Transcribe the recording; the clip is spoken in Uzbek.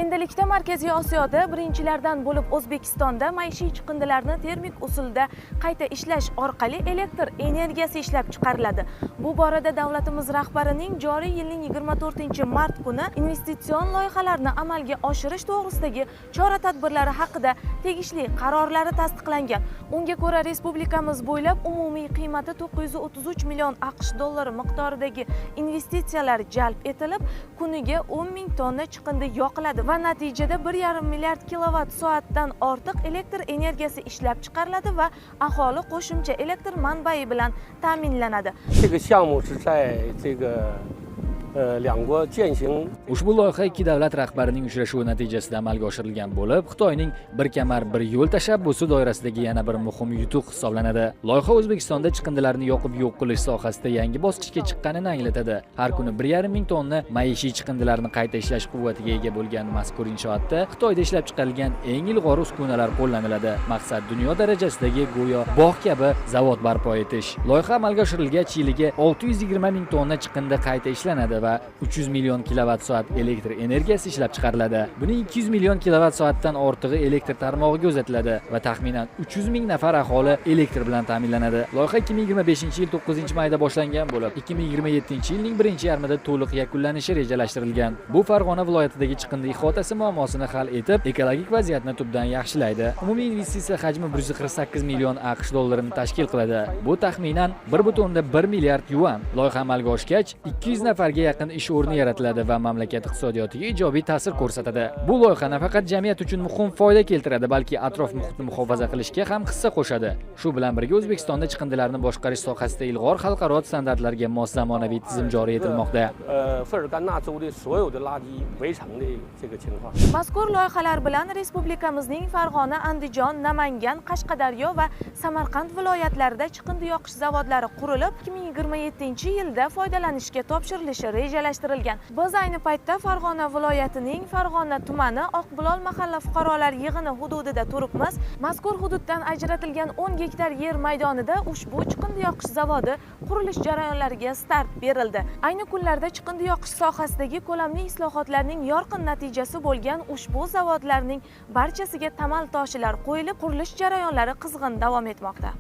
Endilikda Markaziy Osiyoda birinchilardan bo'lib O'zbekistonda maishiy chiqindilarni termik usulda qayta ishlash orqali elektr energiyasi ishlab chiqariladi. Bu borada davlatimiz rahbarining joriy yilning 24-mart kuni investitsion loyihalarni amalga oshirish to'g'risidagi chora-tadbirlari haqida tegishli qarorlari tasdiqlangan. Unga ko'ra, respublikamiz bo'ylab umumiy qiymati 933 million AQSh dollari miqdoridagi investitsiyalar jalb etilib, kuniga 10 ming tonna chiqindi yoqiladi va natijada 1,5 milliard kilovat soatdan ortiq elektr energiyasi ishlab chiqariladi va aholi qo'shimcha elektr manbai bilan ta'minlanadi. Ushbu loyiha ikki davlat rahbarining uchrashuvi natijasida amalga oshirilgan bo'lib, Xitoyning bir kamar bir yo'l tashabbusi doirasidagi yana bir muhim yutuq hisoblanadi. Loyiha O'zbekistonda chiqindilarni yoqib yo'q qilish sohasida yangi bosqichga chiqqanini anglatadi. Har kuni 1,5 ming tonna maishiy chiqindilarni qayta ishlash quvvatiga ega bo'lgan mazkur inshootda Xitoyda ishlab chiqarilgan eng ilg'or uskunalar qo'llaniladi. Maqsad dunyo darajasidagi go'yo bog' kabi zavod barpo etish. Loyiha amalga oshirilgach, yiliga 620 ming tonna chiqindi qayta ishlanadi va 300 million kilovat soat elektr energiyasi ishlab chiqariladi. Buning 200 million kilovat soatdan ortig'i elektr tarmog'iga uzatiladi va taxminan 300 ming nafar aholi elektr bilan ta'minlanadi. Loyiha 2025-yil 9-mayda boshlangan bo'lib, 2027-yilning birinchi yarmida to'liq yakunlanishi rejalashtirilgan. Bu Farg'ona viloyatidagi chiqindi ihotasi muammosini hal etib, ekologik vaziyatni tubdan yaxshilaydi. Umumiy investitsiya hajmi 148 million AQSh dollarini tashkil qiladi. Bu taxminan 1,1 milliard yuan. Loyiha amalga oshgach, 200 nafarga yaqin ish o'rni yaratiladi va mamlakat iqtisodiyotiga ijobiy ta'sir ko'rsatadi. Bu loyiha nafaqat jamiyat uchun muhim foyda keltiradi, balki atrof muhitni muhofaza qilishga ham hissa qo'shadi. Shu bilan birga O'zbekistonda chiqindilarni boshqarish sohasida ilg'or xalqaro standartlarga mos zamonaviy tizim joriy etilmoqda. Mazkur loyihalar bilan respublikamizning Farg'ona, Andijon, Namangan, Qashqadaryo va Samarqand viloyatlarida chiqindi yoqish zavodlari qurilib, 2027-yilda foydalanishga topshirilishi rejalashtirilgan. Biz ayni paytda Farg'ona viloyatining Farg'ona tumani Oqbulol mahalla fuqarolar yig'ini hududida turibmiz. Mazkur hududdan ajratilgan 10 gektar yer maydonida ushbu chiqindi yoqish zavodi qurilish jarayonlariga start berildi. Ayni kunlarda chiqindi yoqish sohasidagi ko'lamli islohotlarning yorqin natijasi bo'lgan ushbu zavodlarning barchasiga tamal toshilar qo'yilib, qurilish jarayonlari qizg'in davom etmoqda.